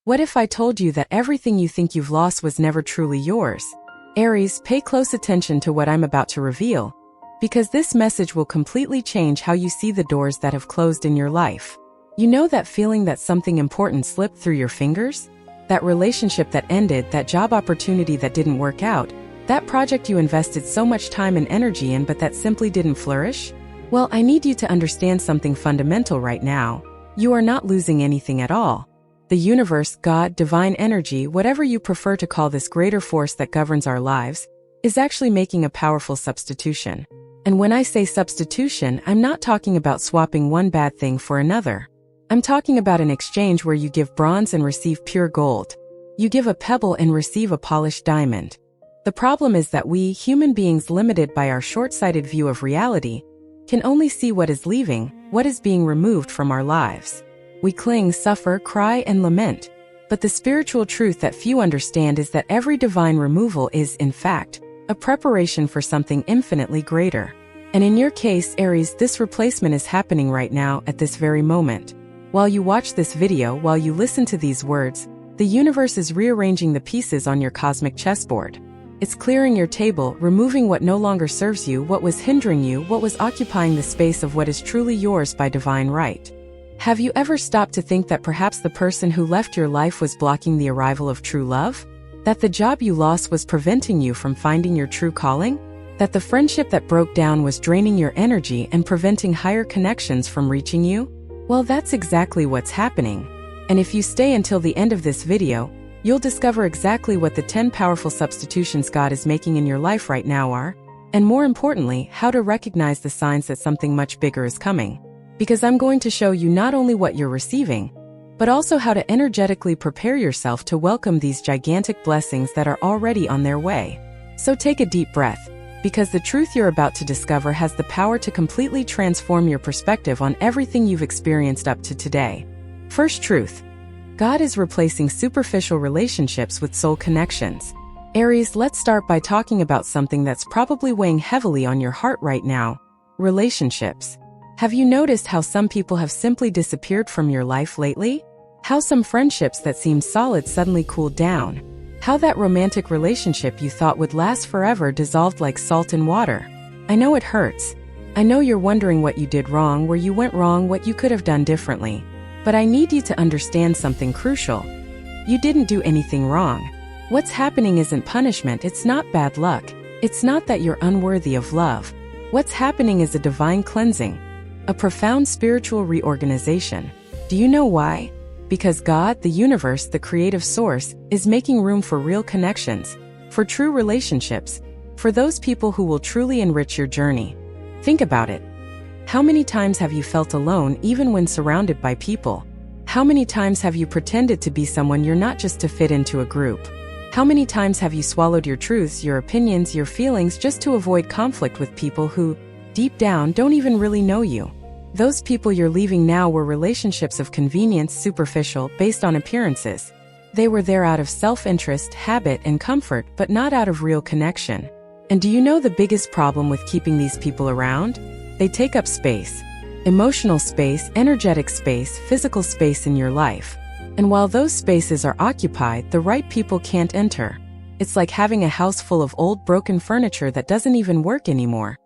What if I told you that everything you think you've lost was never truly yours? Aries, pay close attention to what I'm about to reveal, because this message will completely change how you see the doors that have closed in your life. You know that feeling that something important slipped through your fingers? That relationship that ended, that job opportunity that didn't work out, that project you invested so much time and energy in but that simply didn't flourish? Well, I need you to understand something fundamental right now. You are not losing anything at all. The universe, God, divine energy, whatever you prefer to call this greater force that governs our lives, is actually making a powerful substitution. And when I say substitution, I'm not talking about swapping one bad thing for another. I'm talking about an exchange where you give bronze and receive pure gold. You give a pebble and receive a polished diamond. The problem is that we, human beings limited by our short-sighted view of reality, can only see what is leaving, what is being removed from our lives. We cling, suffer, cry, and lament. But the spiritual truth that few understand is that every divine removal is, in fact, a preparation for something infinitely greater. And in your case, Aries, this replacement is happening right now at this very moment. While you watch this video, while you listen to these words, the universe is rearranging the pieces on your cosmic chessboard. It's clearing your table, removing what no longer serves you, what was hindering you, what was occupying the space of what is truly yours by divine right. Have you ever stopped to think that perhaps the person who left your life was blocking the arrival of true love? That the job you lost was preventing you from finding your true calling? That the friendship that broke down was draining your energy and preventing higher connections from reaching you? Well, that's exactly what's happening. And if you stay until the end of this video, you'll discover exactly what the 10 powerful substitutions God is making in your life right now are, and more importantly, how to recognize the signs that something much bigger is coming. Because I'm going to show you not only what you're receiving, but also how to energetically prepare yourself to welcome these gigantic blessings that are already on their way. So take a deep breath, because the truth you're about to discover has the power to completely transform your perspective on everything you've experienced up to today. First truth: God is replacing superficial relationships with soul connections. Aries, let's start by talking about something that's probably weighing heavily on your heart right now: relationships. Have you noticed how some people have simply disappeared from your life lately? How some friendships that seemed solid suddenly cooled down? How that romantic relationship you thought would last forever dissolved like salt in water? I know it hurts. I know you're wondering what you did wrong, where you went wrong, what you could have done differently. But I need you to understand something crucial. You didn't do anything wrong. What's happening isn't punishment, it's not bad luck. It's not that you're unworthy of love. What's happening is a divine cleansing. A profound spiritual reorganization. Do you know why? Because God, the universe, the creative source, is making room for real connections, for true relationships, for those people who will truly enrich your journey. Think about it. How many times have you felt alone even when surrounded by people? How many times have you pretended to be someone you're not just to fit into a group? How many times have you swallowed your truths, your opinions, your feelings just to avoid conflict with people who, deep down, don't even really know you? Those people you're leaving now were relationships of convenience, superficial, based on appearances. They were there out of self-interest, habit, and comfort, but not out of real connection. And do you know the biggest problem with keeping these people around? They take up space. Emotional space, energetic space, physical space in your life. And while those spaces are occupied, the right people can't enter. It's like having a house full of old, broken furniture that doesn't even work anymore,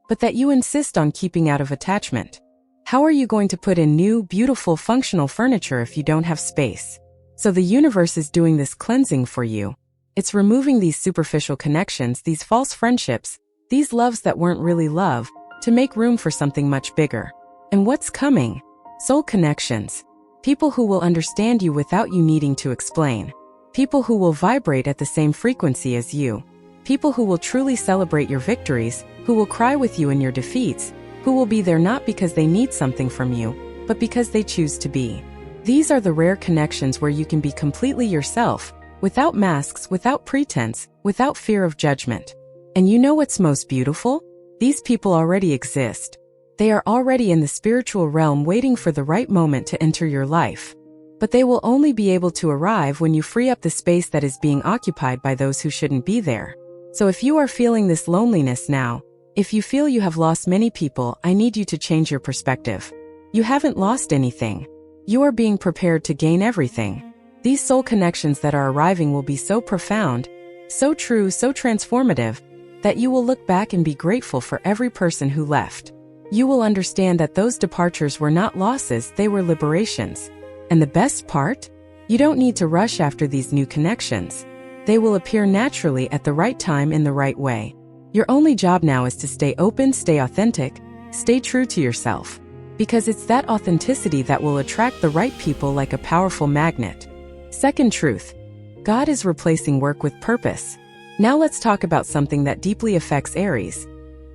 but that you insist on keeping out of attachment. How are you going to put in new, beautiful, functional furniture if you don't have space? So the universe is doing this cleansing for you. It's removing these superficial connections, these false friendships, these loves that weren't really love, to make room for something much bigger. And what's coming? Soul connections. People who will understand you without you needing to explain. People who will vibrate at the same frequency as you. People who will truly celebrate your victories, who will cry with you in your defeats, who will be there not because they need something from you, but because they choose to be. These are the rare connections where you can be completely yourself, without masks, without pretense, without fear of judgment. And you know what's most beautiful? These people already exist. They are already in the spiritual realm waiting for the right moment to enter your life. But they will only be able to arrive when you free up the space that is being occupied by those who shouldn't be there. So if you are feeling this loneliness now, if you feel you have lost many people, I need you to change your perspective. You haven't lost anything. You are being prepared to gain everything. These soul connections that are arriving will be so profound, so true, so transformative, that you will look back and be grateful for every person who left. You will understand that those departures were not losses, they were liberations. And the best part? You don't need to rush after these new connections. They will appear naturally at the right time in the right way. Your only job now is to stay open, stay authentic, stay true to yourself. Because it's that authenticity that will attract the right people like a powerful magnet. Second truth. God is replacing work with purpose. Now let's talk about something that deeply affects Aries.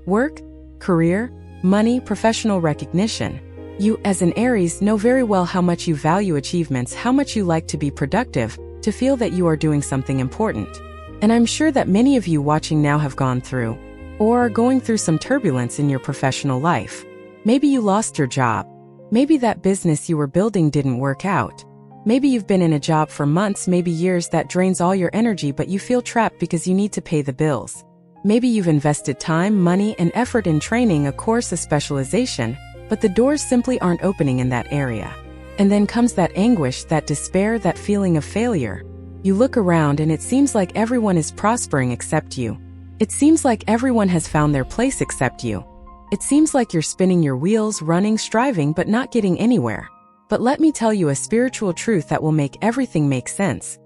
Work, career, money, professional recognition. You, as an Aries, know very well how much you value achievements, how much you like to be productive, to feel that you are doing something important. And I'm sure that many of you watching now have gone through, or are going through some turbulence in your professional life. Maybe you lost your job. Maybe that business you were building didn't work out. Maybe you've been in a job for months, maybe years, that drains all your energy, but you feel trapped because you need to pay the bills. Maybe you've invested time, money, and effort in training, a course, a specialization, but the doors simply aren't opening in that area. And then comes that anguish, that despair, that feeling of failure. You look around and it seems like everyone is prospering except you. It seems like everyone has found their place except you. It seems like you're spinning your wheels, running, striving, but not getting anywhere. But let me tell you a spiritual truth that will make everything make sense.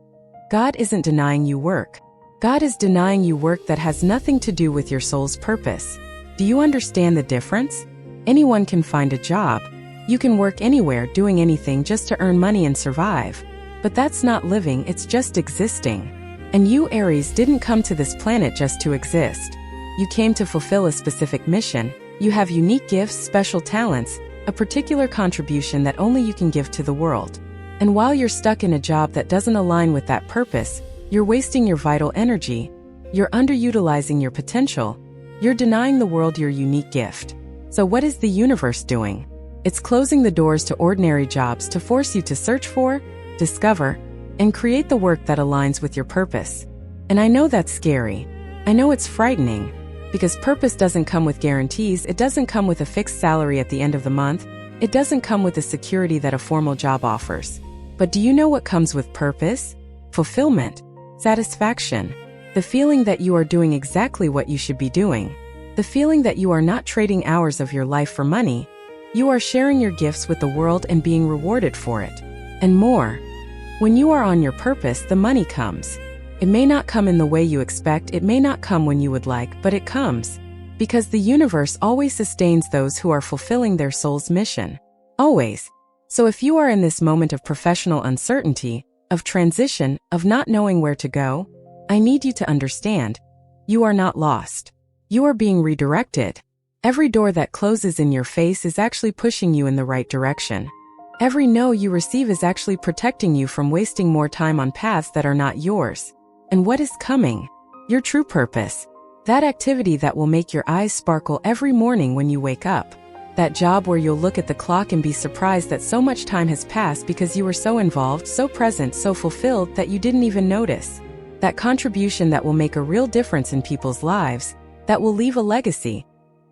God isn't denying you work. God is denying you work that has nothing to do with your soul's purpose. Do you understand the difference? Anyone can find a job. You can work anywhere, doing anything just to earn money and survive. But that's not living, it's just existing. And you, Aries, didn't come to this planet just to exist. You came to fulfill a specific mission. You have unique gifts, special talents, a particular contribution that only you can give to the world. And while you're stuck in a job that doesn't align with that purpose, you're wasting your vital energy, you're underutilizing your potential, you're denying the world your unique gift. So what is the universe doing? It's closing the doors to ordinary jobs to force you to search for, discover, and create the work that aligns with your purpose. And I know that's scary. I know it's frightening. Because purpose doesn't come with guarantees, it doesn't come with a fixed salary at the end of the month, it doesn't come with the security that a formal job offers. But do you know what comes with purpose? Fulfillment, satisfaction, the feeling that you are doing exactly what you should be doing, the feeling that you are not trading hours of your life for money, you are sharing your gifts with the world and being rewarded for it. And more. When you are on your purpose, the money comes. It may not come in the way you expect, it may not come when you would like, but it comes. Because the universe always sustains those who are fulfilling their soul's mission. Always. So if you are in this moment of professional uncertainty, of transition, of not knowing where to go, I need you to understand. You are not lost. You are being redirected. Every door that closes in your face is actually pushing you in the right direction. Every no you receive is actually protecting you from wasting more time on paths that are not yours. And what is coming? Your true purpose. That activity that will make your eyes sparkle every morning when you wake up. That job where you'll look at the clock and be surprised that so much time has passed because you were so involved, so present, so fulfilled that you didn't even notice. That contribution that will make a real difference in people's lives, that will leave a legacy,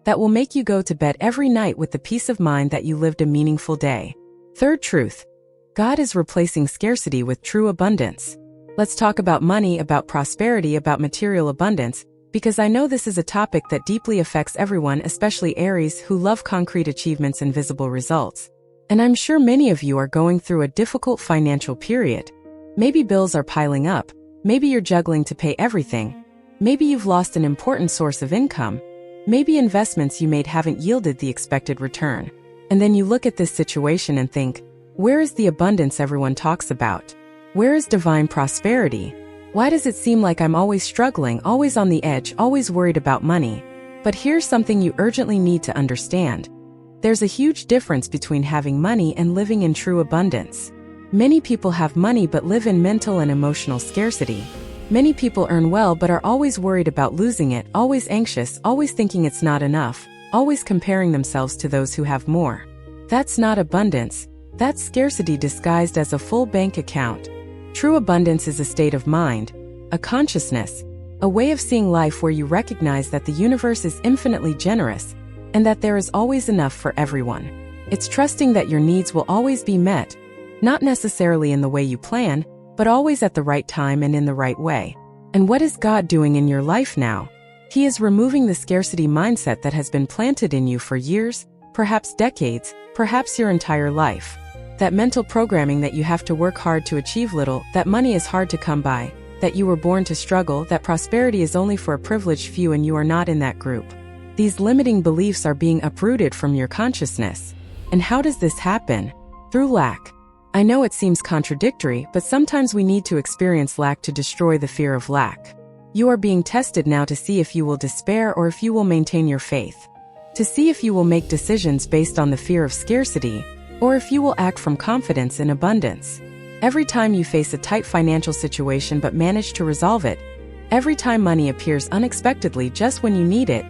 that will make you go to bed every night with the peace of mind that you lived a meaningful day. Third truth. God is replacing scarcity with true abundance. Let's talk about money, about prosperity, about material abundance, because I know this is a topic that deeply affects everyone, especially Aries, who love concrete achievements and visible results. And I'm sure many of you are going through a difficult financial period. Maybe bills are piling up. Maybe you're juggling to pay everything. Maybe you've lost an important source of income. Maybe investments you made haven't yielded the expected return. And then you look at this situation and think, where is the abundance everyone talks about? Where is divine prosperity? Why does it seem like I'm always struggling, always on the edge, always worried about money? But here's something you urgently need to understand. There's a huge difference between having money and living in true abundance. Many people have money but live in mental and emotional scarcity. Many people earn well but are always worried about losing it, always anxious, always thinking it's not enough, always comparing themselves to those who have more. That's not abundance. That's scarcity disguised as a full bank account. True abundance is a state of mind, a consciousness, a way of seeing life where you recognize that the universe is infinitely generous and that there is always enough for everyone. It's trusting that your needs will always be met, not necessarily in the way you plan, but always at the right time and in the right way. And what is God doing in your life now? He is removing the scarcity mindset that has been planted in you for years, perhaps decades, perhaps your entire life. That mental programming that you have to work hard to achieve little, that money is hard to come by, that you were born to struggle, that prosperity is only for a privileged few and you are not in that group. These limiting beliefs are being uprooted from your consciousness. And how does this happen? Through lack. I know it seems contradictory, but sometimes we need to experience lack to destroy the fear of lack. You are being tested now to see if you will despair or if you will maintain your faith. To see if you will make decisions based on the fear of scarcity, or if you will act from confidence and abundance. Every time you face a tight financial situation but manage to resolve it, every time money appears unexpectedly just when you need it,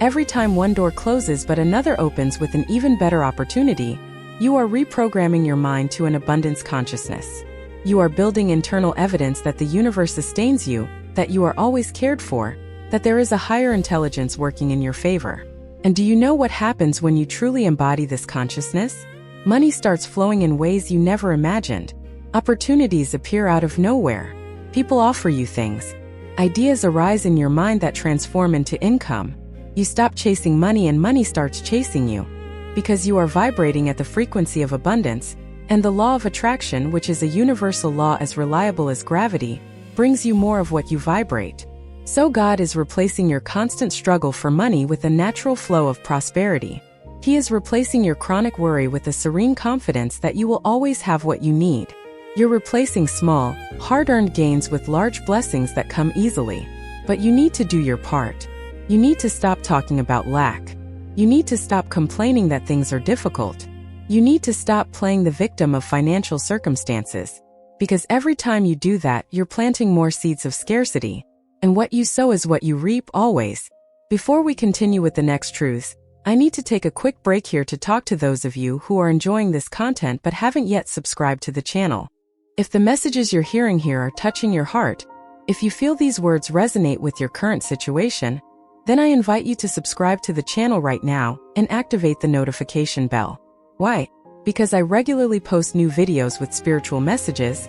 every time one door closes but another opens with an even better opportunity, you are reprogramming your mind to an abundance consciousness. You are building internal evidence that the universe sustains you, that you are always cared for, that there is a higher intelligence working in your favor. And do you know what happens when you truly embody this consciousness? Money starts flowing in ways you never imagined. Opportunities appear out of nowhere. People offer you things. Ideas arise in your mind that transform into income. You stop chasing money and money starts chasing you. Because you are vibrating at the frequency of abundance, and the law of attraction, which is a universal law as reliable as gravity, brings you more of what you vibrate. So God is replacing your constant struggle for money with a natural flow of prosperity. He is replacing your chronic worry with a serene confidence that you will always have what you need. You're replacing small, hard-earned gains with large blessings that come easily. But you need to do your part. You need to stop talking about lack. You need to stop complaining that things are difficult. You need to stop playing the victim of financial circumstances. Because every time you do that, you're planting more seeds of scarcity. And what you sow is what you reap always. Before we continue with the next truths, I need to take a quick break here to talk to those of you who are enjoying this content but haven't yet subscribed to the channel. If the messages you're hearing here are touching your heart, if you feel these words resonate with your current situation, then I invite you to subscribe to the channel right now and activate the notification bell. Why? Because I regularly post new videos with spiritual messages,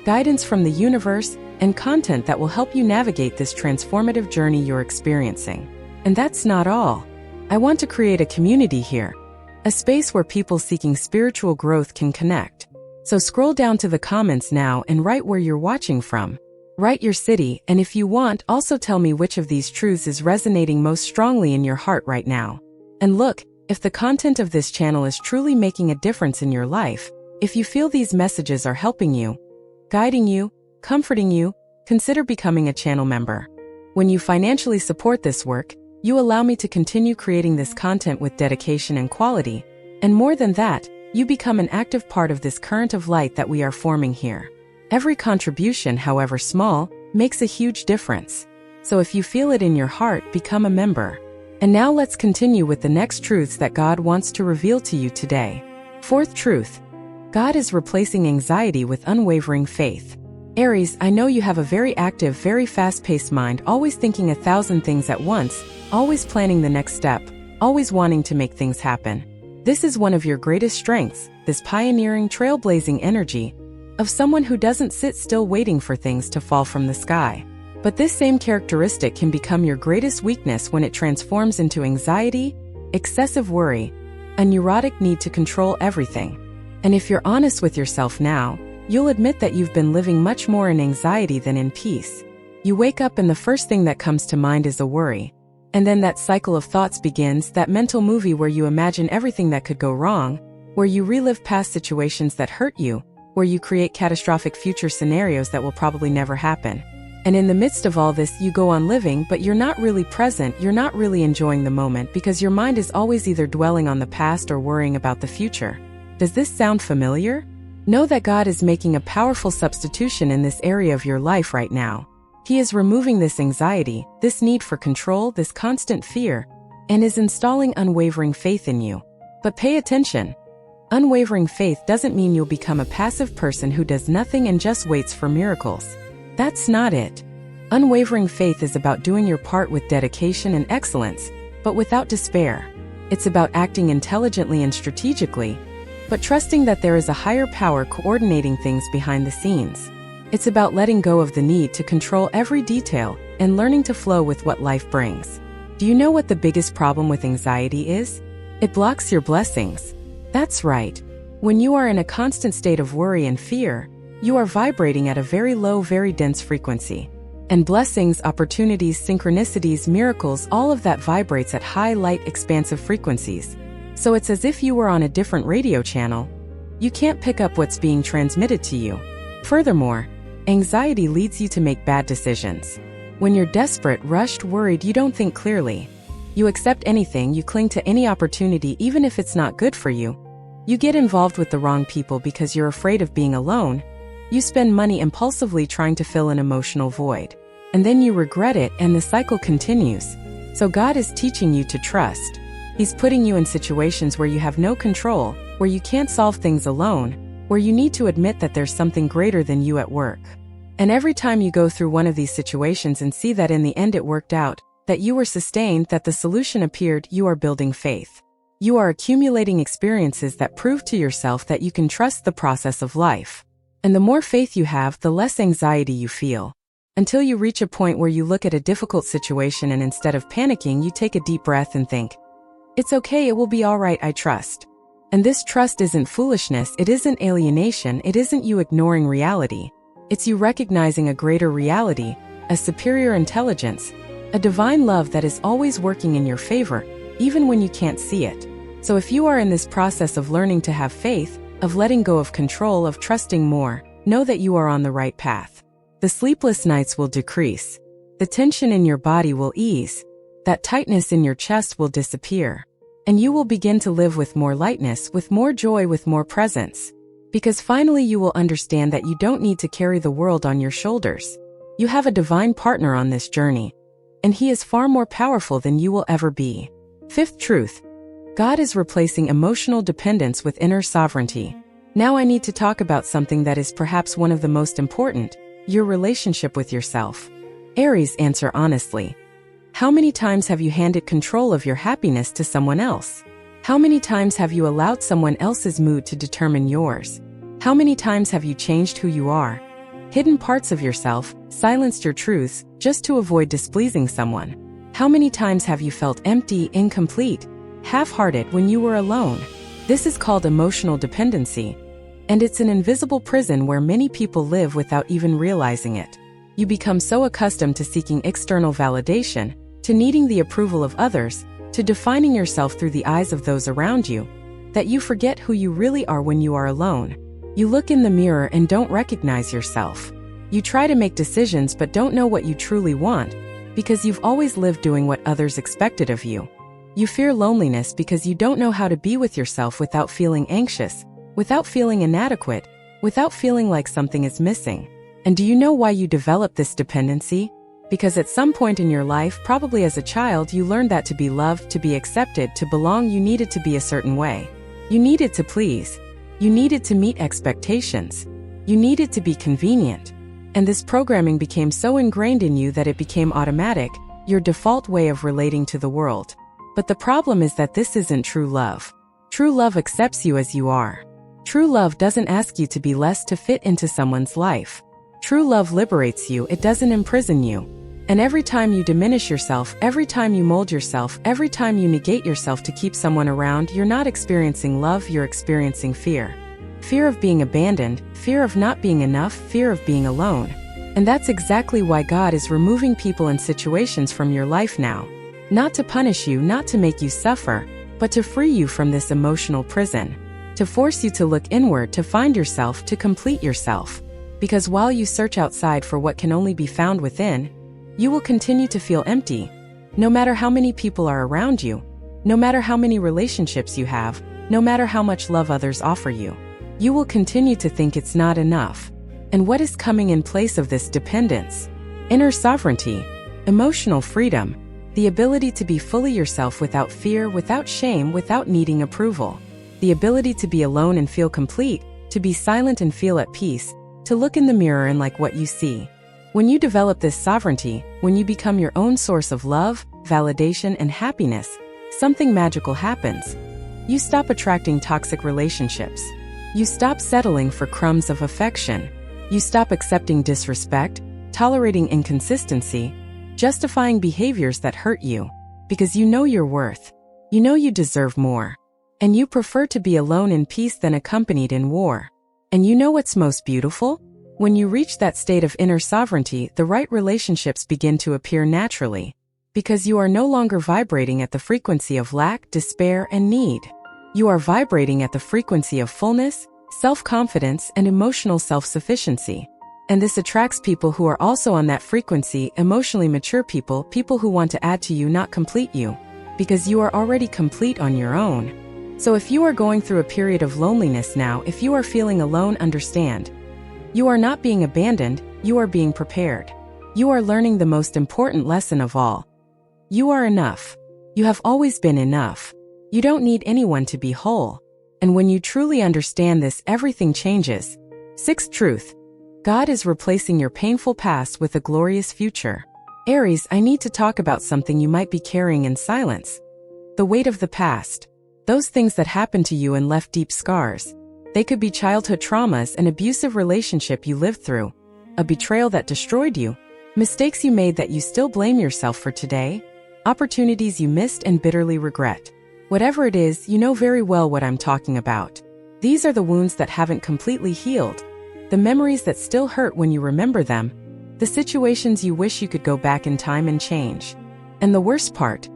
guidance from the universe, and content that will help you navigate this transformative journey you're experiencing. And that's not all. I want to create a community here, a space where people seeking spiritual growth can connect. So scroll down to the comments now and write where you're watching from. Write your city, and if you want, also tell me which of these truths is resonating most strongly in your heart right now. And look, if the content of this channel is truly making a difference in your life, if you feel these messages are helping you, guiding you, comforting you, consider becoming a channel member. When you financially support this work, you allow me to continue creating this content with dedication and quality, and more than that, you become an active part of this current of light that we are forming here. Every contribution, however small, makes a huge difference. So if you feel it in your heart, become a member. And now let's continue with the next truths that God wants to reveal to you today. Fourth truth. God is replacing anxiety with unwavering faith. Aries, I know you have a very active, very fast-paced mind, always thinking 1,000 things at once, always planning the next step, always wanting to make things happen. This is one of your greatest strengths, this pioneering, trailblazing energy of someone who doesn't sit still waiting for things to fall from the sky. But this same characteristic can become your greatest weakness when it transforms into anxiety, excessive worry, a neurotic need to control everything. And if you're honest with yourself now, you'll admit that you've been living much more in anxiety than in peace. You wake up and the first thing that comes to mind is a worry. And then that cycle of thoughts begins, that mental movie where you imagine everything that could go wrong, where you relive past situations that hurt you, where you create catastrophic future scenarios that will probably never happen. And in the midst of all this, you go on living, but you're not really present, you're not really enjoying the moment because your mind is always either dwelling on the past or worrying about the future. Does this sound familiar? Know that God is making a powerful substitution in this area of your life right now. He is removing this anxiety, this need for control, this constant fear, and is installing unwavering faith in you. But pay attention. Unwavering faith doesn't mean you'll become a passive person who does nothing and just waits for miracles. That's not it. Unwavering faith is about doing your part with dedication and excellence, but without despair. It's about acting intelligently and strategically, but trusting that there is a higher power coordinating things behind the scenes. It's about letting go of the need to control every detail and learning to flow with what life brings. Do you know what the biggest problem with anxiety is? It blocks your blessings. That's right. When you are in a constant state of worry and fear, you are vibrating at a very low, very dense frequency. And blessings, opportunities, synchronicities, miracles, all of that vibrates at high, light, expansive frequencies. So it's as if you were on a different radio channel. You can't pick up what's being transmitted to you. Furthermore, anxiety leads you to make bad decisions. When you're desperate, rushed, worried, you don't think clearly. You accept anything, you cling to any opportunity even if it's not good for you. You get involved with the wrong people because you're afraid of being alone. You spend money impulsively trying to fill an emotional void. And then you regret it and the cycle continues. So God is teaching you to trust. He's putting you in situations where you have no control, where you can't solve things alone, where you need to admit that there's something greater than you at work. And every time you go through one of these situations and see that in the end it worked out, that you were sustained, that the solution appeared, you are building faith. You are accumulating experiences that prove to yourself that you can trust the process of life. And the more faith you have, the less anxiety you feel. Until you reach a point where you look at a difficult situation and instead of panicking, you take a deep breath and think, "It's okay, it will be all right, I trust." And this trust isn't foolishness, it isn't alienation, it isn't you ignoring reality. It's you recognizing a greater reality, a superior intelligence, a divine love that is always working in your favor, even when you can't see it. So if you are in this process of learning to have faith, of letting go of control, of trusting more, know that you are on the right path. The sleepless nights will decrease. The tension in your body will ease. That tightness in your chest will disappear. And you will begin to live with more lightness, with more joy, with more presence. Because finally you will understand that you don't need to carry the world on your shoulders. You have a divine partner on this journey. And he is far more powerful than you will ever be. Fifth truth. God is replacing emotional dependence with inner sovereignty. Now I need to talk about something that is perhaps one of the most important, your relationship with yourself. Aries, answer honestly. How many times have you handed control of your happiness to someone else? How many times have you allowed someone else's mood to determine yours? How many times have you changed who you are? Hidden parts of yourself, silenced your truths, just to avoid displeasing someone? How many times have you felt empty, incomplete, half-hearted when you were alone? This is called emotional dependency. And it's an invisible prison where many people live without even realizing it. You become so accustomed to seeking external validation, to needing the approval of others, to defining yourself through the eyes of those around you, that you forget who you really are when you are alone. You look in the mirror and don't recognize yourself. You try to make decisions but don't know what you truly want, because you've always lived doing what others expected of you. You fear loneliness because you don't know how to be with yourself without feeling anxious, without feeling inadequate, without feeling like something is missing. And do you know why you develop this dependency? Because at some point in your life, probably as a child, you learned that to be loved, to be accepted, to belong, you needed to be a certain way. You needed to please. You needed to meet expectations. You needed to be convenient. And this programming became so ingrained in you that it became automatic, your default way of relating to the world. But the problem is that this isn't true love. True love accepts you as you are. True love doesn't ask you to be less to fit into someone's life. True love liberates you, it doesn't imprison you. And every time you diminish yourself, every time you mold yourself, every time you negate yourself to keep someone around, you're not experiencing love, you're experiencing fear. Fear of being abandoned, fear of not being enough, fear of being alone. And that's exactly why God is removing people and situations from your life now. Not to punish you, not to make you suffer, but to free you from this emotional prison. To force you to look inward, to find yourself, to complete yourself. Because while you search outside for what can only be found within, you will continue to feel empty. No matter how many people are around you, no matter how many relationships you have, no matter how much love others offer you, you will continue to think it's not enough. And what is coming in place of this dependence? Inner sovereignty, emotional freedom, the ability to be fully yourself without fear, without shame, without needing approval. The ability to be alone and feel complete, to be silent and feel at peace, to look in the mirror and like what you see. When you develop this sovereignty, when you become your own source of love, validation, and happiness, something magical happens. You stop attracting toxic relationships. You stop settling for crumbs of affection. You stop accepting disrespect, tolerating inconsistency, justifying behaviors that hurt you, because you know your worth. You know you deserve more. And you prefer to be alone in peace than accompanied in war. And you know what's most beautiful? When you reach that state of inner sovereignty, the right relationships begin to appear naturally. Because you are no longer vibrating at the frequency of lack, despair, and need. You are vibrating at the frequency of fullness, self-confidence, and emotional self-sufficiency. And this attracts people who are also on that frequency, emotionally mature people, people who want to add to you, not complete you. Because you are already complete on your own. So if you are going through a period of loneliness now, if you are feeling alone, understand. You are not being abandoned, you are being prepared. You are learning the most important lesson of all. You are enough. You have always been enough. You don't need anyone to be whole. And when you truly understand this, everything changes. Sixth truth. God is replacing your painful past with a glorious future. Aries, I need to talk about something you might be carrying in silence. The weight of the past. Those things that happened to you and left deep scars. They could be childhood traumas, an abusive relationship you lived through, a betrayal that destroyed you, mistakes you made that you still blame yourself for today, opportunities you missed and bitterly regret. Whatever it is, you know very well what I'm talking about. These are the wounds that haven't completely healed, the memories that still hurt when you remember them, the situations you wish you could go back in time and change. And the worst part?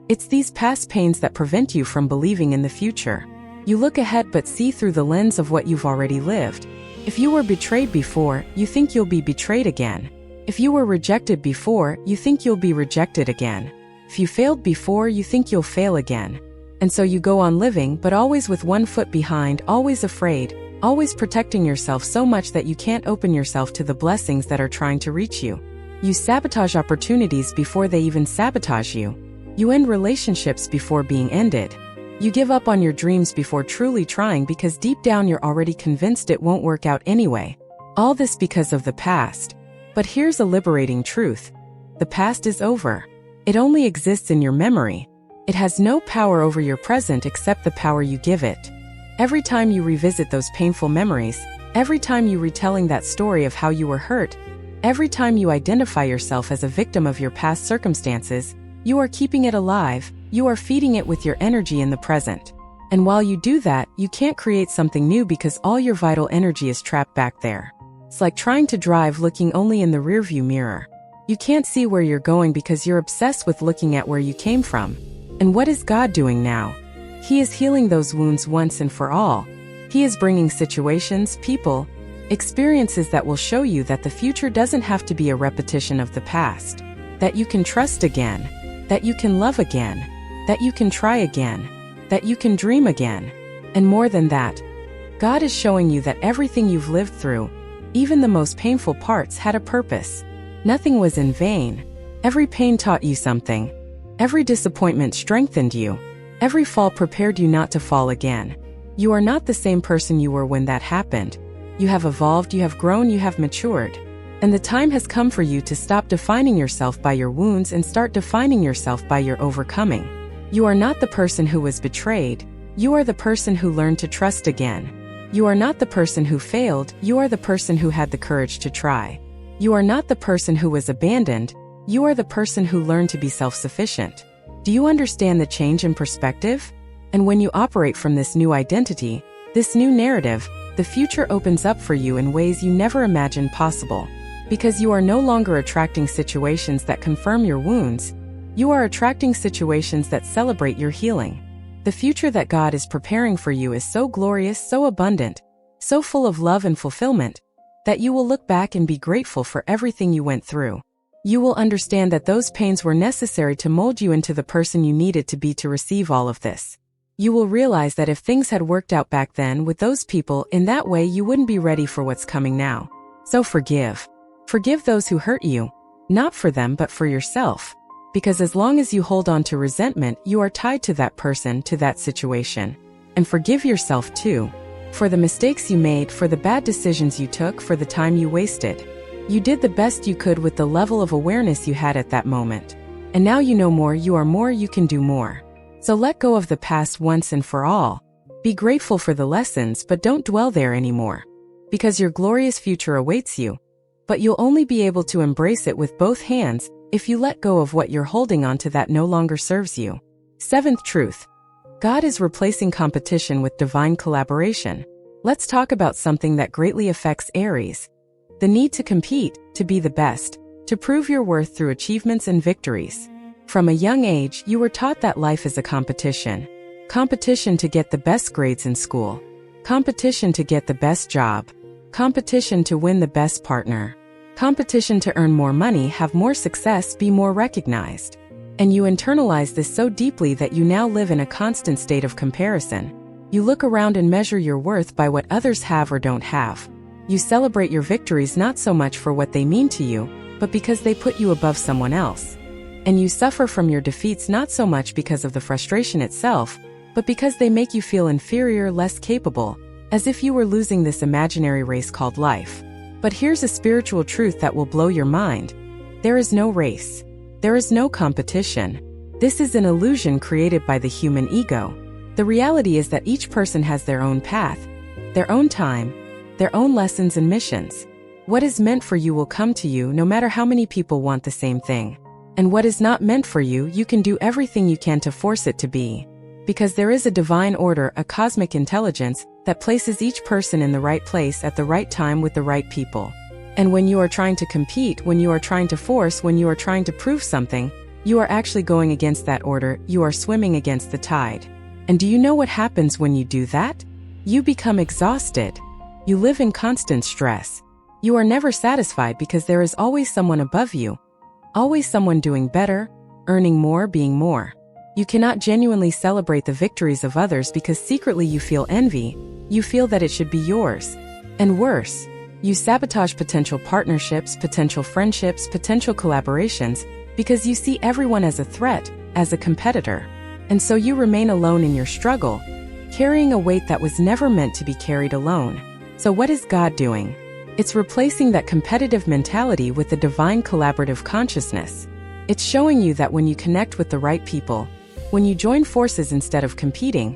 It's these past pains that prevent you from believing in the future. You look ahead but see through the lens of what you've already lived. If you were betrayed before, you think you'll be betrayed again. If you were rejected before, you think you'll be rejected again. If you failed before, you think you'll fail again. And so you go on living, but always with one foot behind, always afraid, always protecting yourself so much that you can't open yourself to the blessings that are trying to reach you. You sabotage opportunities before they even sabotage you. You end relationships before being ended. You give up on your dreams before truly trying because deep down you're already convinced it won't work out anyway. All this because of the past. But here's a liberating truth. The past is over. It only exists in your memory. It has no power over your present except the power you give it. Every time you revisit those painful memories, every time you retelling that story of how you were hurt, every time you identify yourself as a victim of your past circumstances, you are keeping it alive, you are feeding it with your energy in the present. And while you do that, you can't create something new because all your vital energy is trapped back there. It's like trying to drive looking only in the rearview mirror. You can't see where you're going because you're obsessed with looking at where you came from. And what is God doing now? He is healing those wounds once and for all. He is bringing situations, people, experiences that will show you that the future doesn't have to be a repetition of the past. That you can trust again. That you can love again, that you can try again, that you can dream again. And more than that, God is showing you that everything you've lived through, even the most painful parts, had a purpose. Nothing was in vain. Every pain taught you something. Every disappointment strengthened you. Every fall prepared you not to fall again. You are not the same person you were when that happened. You have evolved, you have grown, you have matured. And the time has come for you to stop defining yourself by your wounds and start defining yourself by your overcoming. You are not the person who was betrayed. You are the person who learned to trust again. You are not the person who failed. You are the person who had the courage to try. You are not the person who was abandoned. You are the person who learned to be self-sufficient. Do you understand the change in perspective? And when you operate from this new identity, this new narrative, the future opens up for you in ways you never imagined possible. Because you are no longer attracting situations that confirm your wounds, you are attracting situations that celebrate your healing. The future that God is preparing for you is so glorious, so abundant, so full of love and fulfillment, that you will look back and be grateful for everything you went through. You will understand that those pains were necessary to mold you into the person you needed to be to receive all of this. You will realize that if things had worked out back then with those people in that way, you wouldn't be ready for what's coming now. So forgive. Forgive those who hurt you, not for them but for yourself. Because as long as you hold on to resentment, you are tied to that person, to that situation. And forgive yourself too. For the mistakes you made, for the bad decisions you took, for the time you wasted. You did the best you could with the level of awareness you had at that moment. And now you know more, you are more, you can do more. So let go of the past once and for all. Be grateful for the lessons, but don't dwell there anymore. because your glorious future awaits you. But you'll only be able to embrace it with both hands if you let go of what you're holding on to that no longer serves you. Seventh truth. God is replacing competition with divine collaboration. Let's talk about something that greatly affects Aries. The need to compete, to be the best, to prove your worth through achievements and victories. From a young age, you were taught that life is a competition. Competition to get the best grades in school. Competition to get the best job. Competition to win the best partner. Competition to earn more money, have more success, be more recognized. And you internalize this so deeply that you now live in a constant state of comparison. You look around and measure your worth by what others have or don't have. You celebrate your victories not so much for what they mean to you, but because they put you above someone else. And you suffer from your defeats not so much because of the frustration itself, but because they make you feel inferior, less capable, as if you were losing this imaginary race called life. But here's a spiritual truth that will blow your mind. There is no race. There is no competition. This is an illusion created by the human ego. The reality is that each person has their own path, their own time, their own lessons and missions. What is meant for you will come to you no matter how many people want the same thing. And what is not meant for you, you can do everything you can to force it to be. Because there is a divine order, a cosmic intelligence, that places each person in the right place at the right time with the right people. And when you are trying to compete, when you are trying to force, when you are trying to prove something, you are actually going against that order, you are swimming against the tide. And do you know what happens when you do that? You become exhausted. You live in constant stress. You are never satisfied because there is always someone above you. Always someone doing better, earning more, being more. You cannot genuinely celebrate the victories of others because secretly you feel envy. You feel that it should be yours. And worse, you sabotage potential partnerships, potential friendships, potential collaborations, because you see everyone as a threat, as a competitor. And so you remain alone in your struggle, carrying a weight that was never meant to be carried alone. So what is God doing? It's replacing that competitive mentality with a divine collaborative consciousness. It's showing you that when you connect with the right people, when you join forces instead of competing,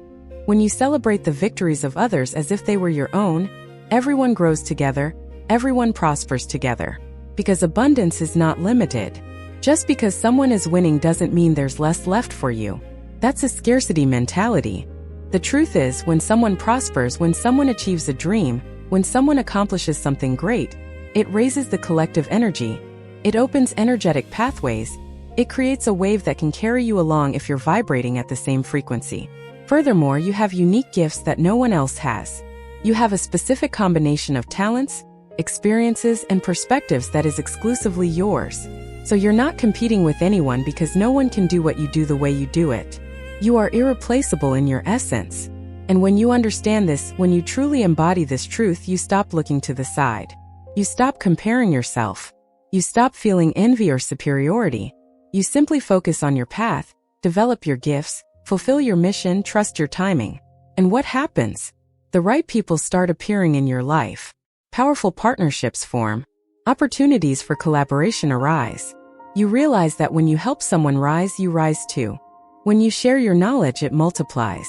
when you celebrate the victories of others as if they were your own, everyone grows together, everyone prospers together. Because abundance is not limited. Just because someone is winning doesn't mean there's less left for you. That's a scarcity mentality. The truth is, when someone prospers, when someone achieves a dream, when someone accomplishes something great, it raises the collective energy. It opens energetic pathways. It creates a wave that can carry you along if you're vibrating at the same frequency. Furthermore, you have unique gifts that no one else has. You have a specific combination of talents, experiences, and perspectives that is exclusively yours. So you're not competing with anyone because no one can do what you do the way you do it. You are irreplaceable in your essence. And when you understand this, when you truly embody this truth, you stop looking to the side. You stop comparing yourself. You stop feeling envy or superiority. You simply focus on your path, develop your gifts, fulfill your mission, trust your timing. And what happens? The right people start appearing in your life. Powerful partnerships form. Opportunities for collaboration arise. You realize that when you help someone rise, you rise too. When you share your knowledge, it multiplies.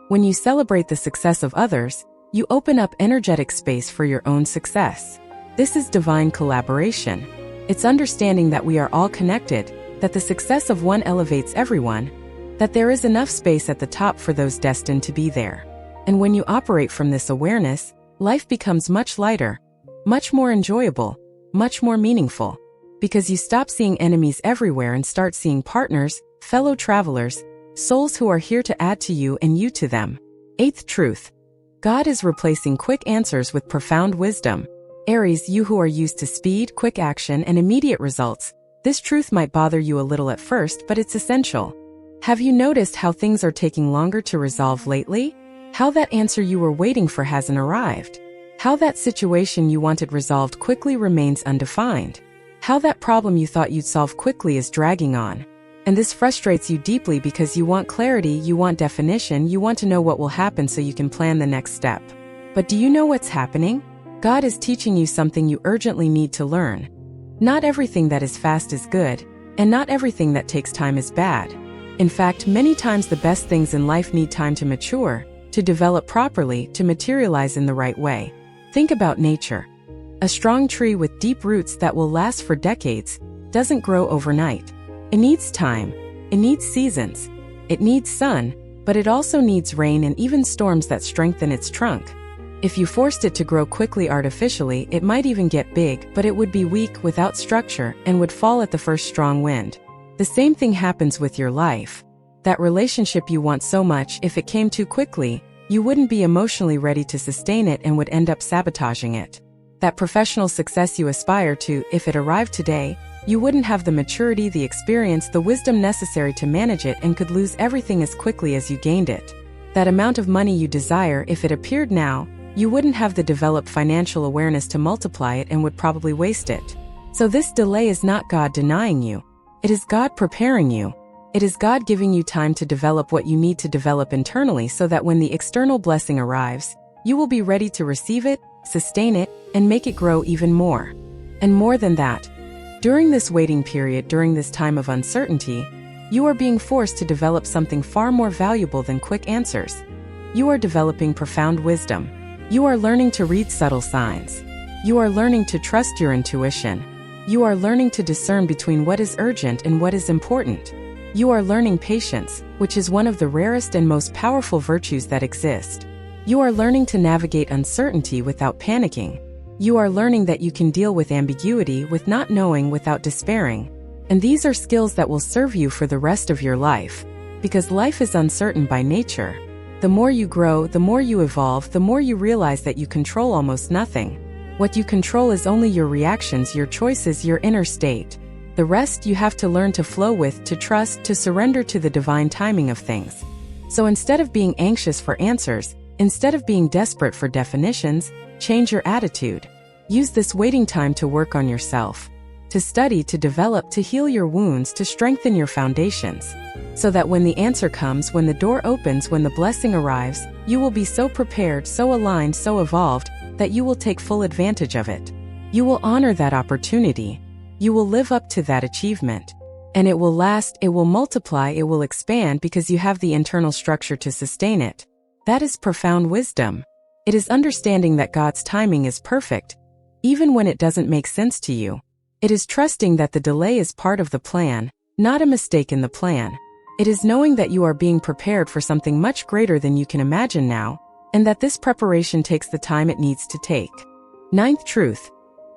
When you celebrate the success of others, you open up energetic space for your own success. This is divine collaboration. It's understanding that we are all connected, that the success of one elevates everyone, that there is enough space at the top for those destined to be there. And when you operate from this awareness, life becomes much lighter, much more enjoyable, much more meaningful. Because you stop seeing enemies everywhere and start seeing partners, fellow travelers, souls who are here to add to you and you to them. Eighth truth. God is replacing quick answers with profound wisdom. Aries, you who are used to speed, quick action, and immediate results, this truth might bother you a little at first, but it's essential. Have you noticed how things are taking longer to resolve lately? How that answer you were waiting for hasn't arrived? How that situation you wanted resolved quickly remains undefined? How that problem you thought you'd solve quickly is dragging on? And this frustrates you deeply because you want clarity, you want definition, you want to know what will happen so you can plan the next step. But do you know what's happening? God is teaching you something you urgently need to learn. Not everything that is fast is good, and not everything that takes time is bad. In fact, many times the best things in life need time to mature, to develop properly, to materialize in the right way. Think about nature. A strong tree with deep roots that will last for decades doesn't grow overnight. It needs time. It needs seasons. It needs sun, but it also needs rain and even storms that strengthen its trunk. If you forced it to grow quickly artificially, it might even get big, but it would be weak without structure and would fall at the first strong wind. The same thing happens with your life. That relationship you want so much, if it came too quickly, you wouldn't be emotionally ready to sustain it and would end up sabotaging it. That professional success you aspire to, if it arrived today, you wouldn't have the maturity, the experience, the wisdom necessary to manage it and could lose everything as quickly as you gained it. That amount of money you desire, if it appeared now, you wouldn't have the developed financial awareness to multiply it and would probably waste it. So this delay is not God denying you. It is God preparing you. It is God giving you time to develop what you need to develop internally so that when the external blessing arrives, you will be ready to receive it, sustain it, and make it grow even more. And more than that, during this waiting period, during this time of uncertainty, you are being forced to develop something far more valuable than quick answers. You are developing profound wisdom. You are learning to read subtle signs. You are learning to trust your intuition. You are learning to discern between what is urgent and what is important. You are learning patience, which is one of the rarest and most powerful virtues that exist. You are learning to navigate uncertainty without panicking. You are learning that you can deal with ambiguity with not knowing without despairing. And these are skills that will serve you for the rest of your life. Because life is uncertain by nature. The more you grow, the more you evolve, the more you realize that you control almost nothing. What you control is only your reactions, your choices, your inner state. The rest you have to learn to flow with, to trust, to surrender to the divine timing of things. So instead of being anxious for answers, instead of being desperate for definitions, change your attitude. Use this waiting time to work on yourself. To study, to develop, to heal your wounds, to strengthen your foundations. So that when the answer comes, when the door opens, when the blessing arrives, you will be so prepared, so aligned, so evolved, that you will take full advantage of it. You will honor that opportunity. You will live up to that achievement. And it will last, it will multiply, it will expand because you have the internal structure to sustain it. That is profound wisdom. It is understanding that God's timing is perfect, even when it doesn't make sense to you. It is trusting that the delay is part of the plan, not a mistake in the plan. It is knowing that you are being prepared for something much greater than you can imagine now, and that this preparation takes the time it needs to take. Ninth truth.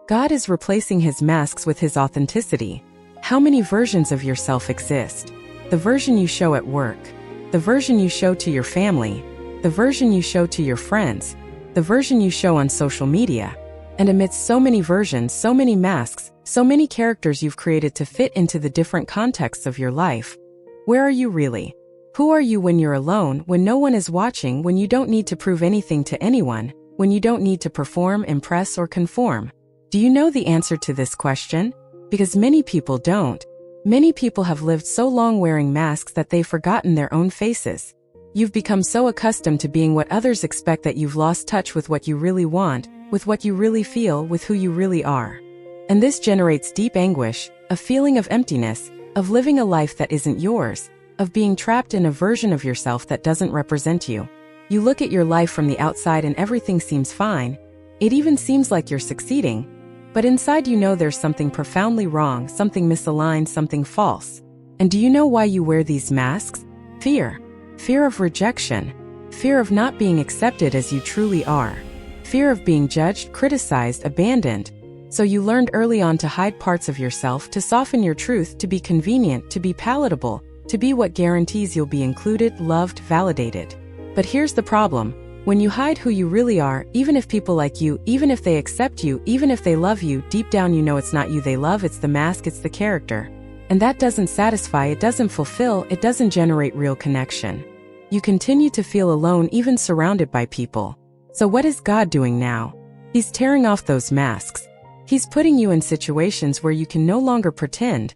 God is replacing his masks with his authenticity. How many versions of yourself exist? The version you show at work, the version you show to your family, the version you show to your friends, the version you show on social media. And amidst so many versions, so many masks, so many characters you've created to fit into the different contexts of your life, where are you really? Who are you when you're alone, when no one is watching, when you don't need to prove anything to anyone, when you don't need to perform, impress, or conform? Do you know the answer to this question? Because many people don't. Many people have lived so long wearing masks that they've forgotten their own faces. You've become so accustomed to being what others expect that you've lost touch with what you really want, with what you really feel, with who you really are. And this generates deep anguish, a feeling of emptiness, of living a life that isn't yours, of being trapped in a version of yourself that doesn't represent you. You look at your life from the outside and everything seems fine. It even seems like you're succeeding. But inside you know there's something profoundly wrong, something misaligned, something false. And do you know why you wear these masks? Fear. Fear of rejection. Fear of not being accepted as you truly are. Fear of being judged, criticized, abandoned. So you learned early on to hide parts of yourself, to soften your truth, to be convenient, to be palatable, to be what guarantees you'll be included, loved, validated. But here's the problem. When you hide who you really are, even if people like you, even if they accept you, even if they love you, deep down you know it's not you they love, it's the mask, it's the character. And that doesn't satisfy, it doesn't fulfill, it doesn't generate real connection. You continue to feel alone even surrounded by people. So what is God doing now? He's tearing off those masks. He's putting you in situations where you can no longer pretend,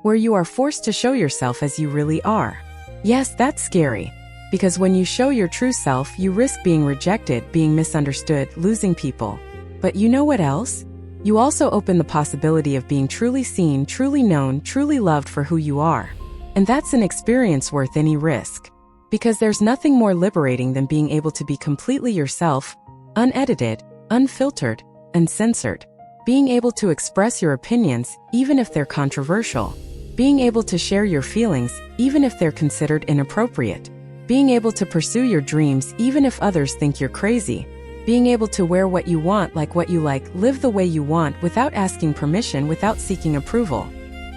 where you are forced to show yourself as you really are. Yes, that's scary. Because when you show your true self, you risk being rejected, being misunderstood, losing people. But you know what else? You also open the possibility of being truly seen, truly known, truly loved for who you are. And that's an experience worth any risk. Because there's nothing more liberating than being able to be completely yourself, unedited, unfiltered, uncensored. Being able to express your opinions, even if they're controversial. Being able to share your feelings, even if they're considered inappropriate. Being able to pursue your dreams, even if others think you're crazy. Being able to wear what you want, like what you like, live the way you want without asking permission, without seeking approval.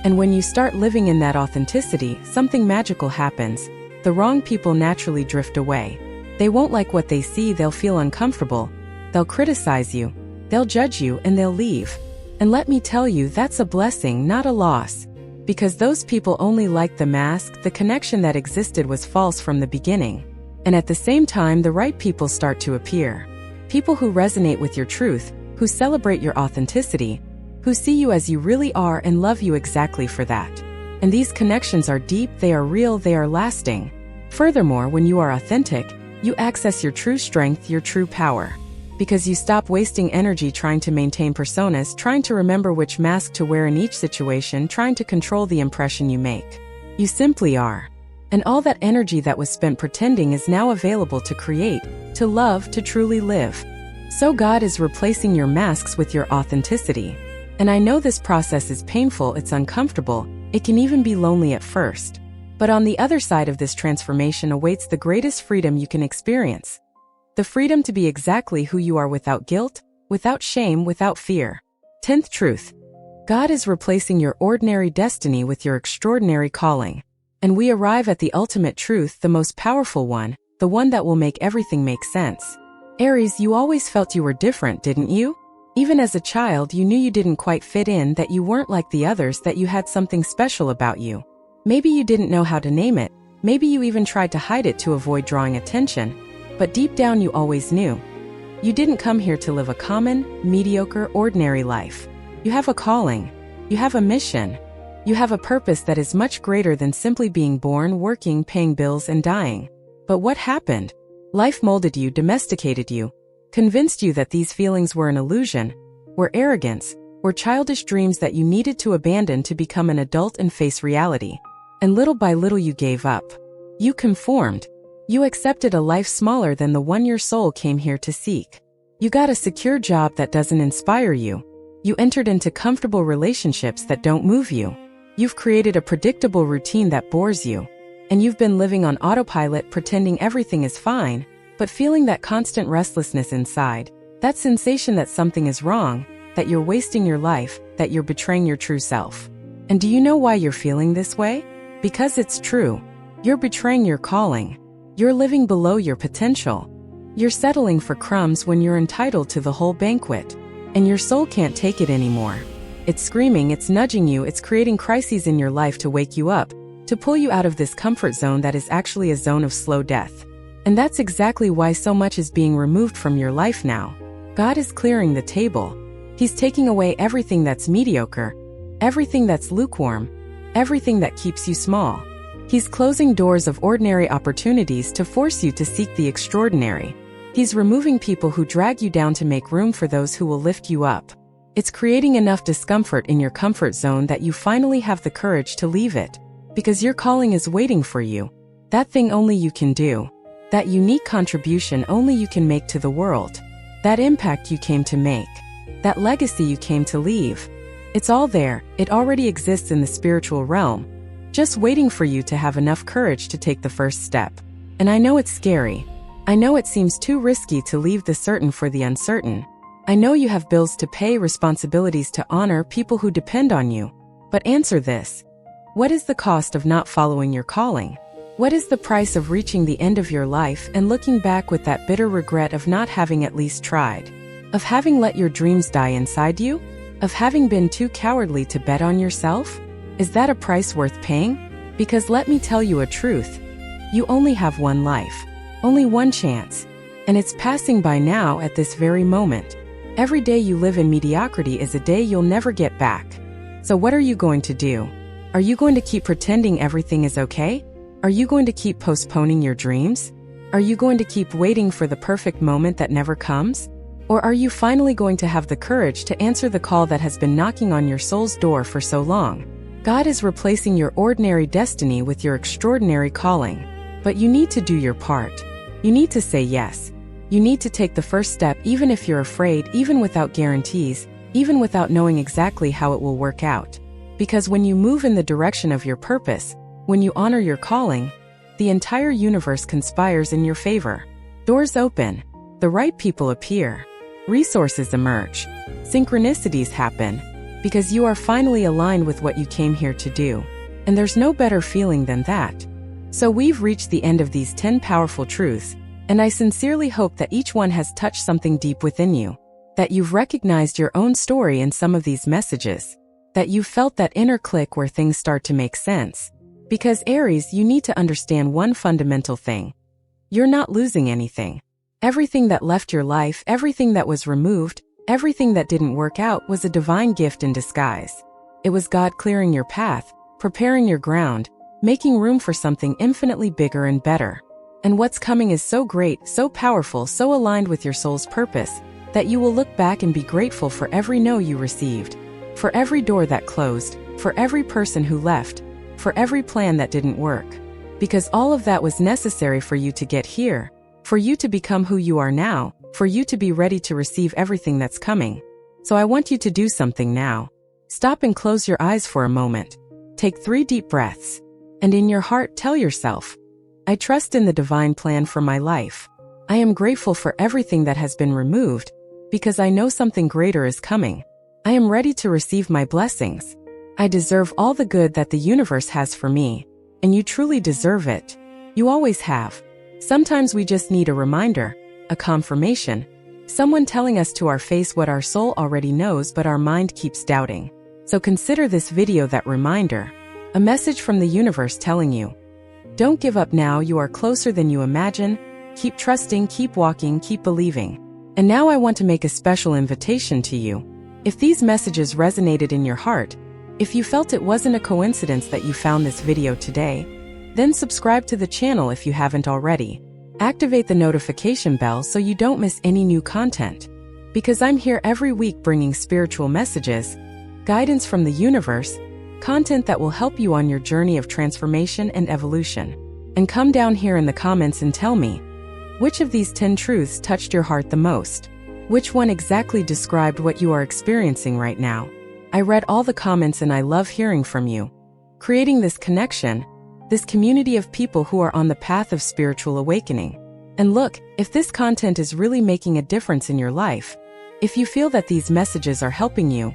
And when you start living in that authenticity, something magical happens. The wrong people naturally drift away. They won't like what they see, they'll feel uncomfortable. They'll criticize you. They'll judge you and they'll leave. And let me tell you, that's a blessing, not a loss. Because those people only liked the mask, the connection that existed was false from the beginning. And at the same time, the right people start to appear. People who resonate with your truth, who celebrate your authenticity, who see you as you really are and love you exactly for that. And these connections are deep, they are real, they are lasting. Furthermore, when you are authentic, you access your true strength, your true power. Because you stop wasting energy trying to maintain personas, trying to remember which mask to wear in each situation, trying to control the impression you make. You simply are. And all that energy that was spent pretending is now available to create, to love, to truly live. So God is replacing your masks with your authenticity. And I know this process is painful, it's uncomfortable, it can even be lonely at first. But on the other side of this transformation awaits the greatest freedom you can experience. The freedom to be exactly who you are without guilt, without shame, without fear. 10th truth. God is replacing your ordinary destiny with your extraordinary calling. And we arrive at the ultimate truth, the most powerful one, the one that will make everything make sense. Aries, you always felt you were different, didn't you? Even as a child, you knew you didn't quite fit in, that you weren't like the others, that you had something special about you. Maybe you didn't know how to name it. Maybe you even tried to hide it to avoid drawing attention. But deep down you always knew. You didn't come here to live a common, mediocre, ordinary life. You have a calling. You have a mission. You have a purpose that is much greater than simply being born, working, paying bills, and dying. But what happened? Life molded you, domesticated you, convinced you that these feelings were an illusion, were arrogance, were childish dreams that you needed to abandon to become an adult and face reality. And little by little you gave up. You conformed. You accepted a life smaller than the one your soul came here to seek. You got a secure job that doesn't inspire you. You entered into comfortable relationships that don't move you. You've created a predictable routine that bores you. And you've been living on autopilot, pretending everything is fine, but feeling that constant restlessness inside, that sensation that something is wrong, that you're wasting your life, that you're betraying your true self. And do you know why you're feeling this way? Because it's true. You're betraying your calling. You're living below your potential. You're settling for crumbs when you're entitled to the whole banquet. And your soul can't take it anymore. It's screaming, it's nudging you, it's creating crises in your life to wake you up, to pull you out of this comfort zone that is actually a zone of slow death. And that's exactly why so much is being removed from your life now. God is clearing the table. He's taking away everything that's mediocre, everything that's lukewarm, everything that keeps you small. He's closing doors of ordinary opportunities to force you to seek the extraordinary. He's removing people who drag you down to make room for those who will lift you up. It's creating enough discomfort in your comfort zone that you finally have the courage to leave it. Because your calling is waiting for you. That thing only you can do. That unique contribution only you can make to the world. That impact you came to make. That legacy you came to leave. It's all there. It already exists in the spiritual realm. Just waiting for you to have enough courage to take the first step. And I know it's scary. I know it seems too risky to leave the certain for the uncertain. I know you have bills to pay, responsibilities to honor, people who depend on you. But answer this. What is the cost of not following your calling? What is the price of reaching the end of your life and looking back with that bitter regret of not having at least tried? Of having let your dreams die inside you? Of having been too cowardly to bet on yourself? Is that a price worth paying? Because let me tell you a truth. You only have one life. Only one chance. And it's passing by now at this very moment. Every day you live in mediocrity is a day you'll never get back. So what are you going to do? Are you going to keep pretending everything is okay? Are you going to keep postponing your dreams? Are you going to keep waiting for the perfect moment that never comes? Or are you finally going to have the courage to answer the call that has been knocking on your soul's door for so long? God is replacing your ordinary destiny with your extraordinary calling. But you need to do your part. You need to say yes. You need to take the first step even if you're afraid, even without guarantees, even without knowing exactly how it will work out. Because when you move in the direction of your purpose, when you honor your calling, the entire universe conspires in your favor. Doors open, the right people appear, resources emerge, synchronicities happen, because you are finally aligned with what you came here to do. And there's no better feeling than that. So we've reached the end of these 10 powerful truths, and I sincerely hope that each one has touched something deep within you, that you've recognized your own story in some of these messages, that you've felt that inner click where things start to make sense. Because Aries, you need to understand one fundamental thing. You're not losing anything. Everything that left your life, everything that was removed, everything that didn't work out was a divine gift in disguise. It was God clearing your path, preparing your ground, making room for something infinitely bigger and better. And what's coming is so great, so powerful, so aligned with your soul's purpose, that you will look back and be grateful for every no you received, for every door that closed, for every person who left, for every plan that didn't work. Because all of that was necessary for you to get here, for you to become who you are now, for you to be ready to receive everything that's coming. So I want you to do something now. Stop and close your eyes for a moment. Take 3 deep breaths. And in your heart, tell yourself, I trust in the divine plan for my life. I am grateful for everything that has been removed, because I know something greater is coming. I am ready to receive my blessings. I deserve all the good that the universe has for me. And you truly deserve it. You always have. Sometimes we just need a reminder, a confirmation, someone telling us to our face what our soul already knows but our mind keeps doubting. So consider this video that reminder, a message from the universe telling you, don't give up now, you are closer than you imagine. Keep trusting, keep walking, keep believing. And now I want to make a special invitation to you. If these messages resonated in your heart, if you felt it wasn't a coincidence that you found this video today, then subscribe to the channel if you haven't already. Activate the notification bell so you don't miss any new content. Because I'm here every week bringing spiritual messages, guidance from the universe, content that will help you on your journey of transformation and evolution. And come down here in the comments and tell me, which of these 10 truths touched your heart the most? Which one exactly described what you are experiencing right now? I read all the comments and I love hearing from you. Creating this connection, this community of people who are on the path of spiritual awakening. And look, if this content is really making a difference in your life, if you feel that these messages are helping you,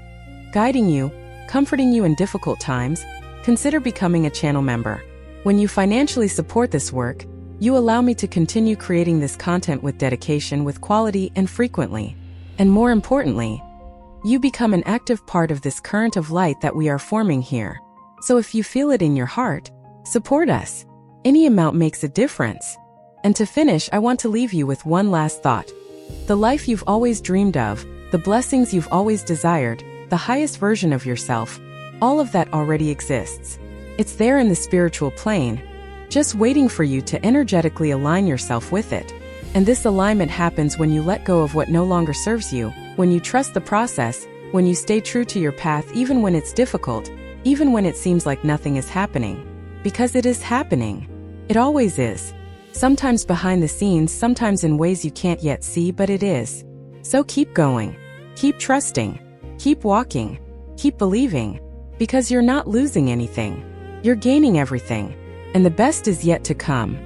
guiding you, comforting you in difficult times, consider becoming a channel member. When you financially support this work, you allow me to continue creating this content with dedication, with quality, and frequently. And more importantly, you become an active part of this current of light that we are forming here. So if you feel it in your heart, support us. Any amount makes a difference. And to finish, I want to leave you with one last thought. The life you've always dreamed of, the blessings you've always desired, the highest version of yourself, all of that already exists. It's there in the spiritual plane, just waiting for you to energetically align yourself with it. And this alignment happens when you let go of what no longer serves you, when you trust the process, when you stay true to your path even when it's difficult, even when it seems like nothing is happening. Because it is happening. It always is. Sometimes behind the scenes, sometimes in ways you can't yet see, but it is. So keep going. Keep trusting. Keep walking. Keep believing. Because you're not losing anything. You're gaining everything. And the best is yet to come.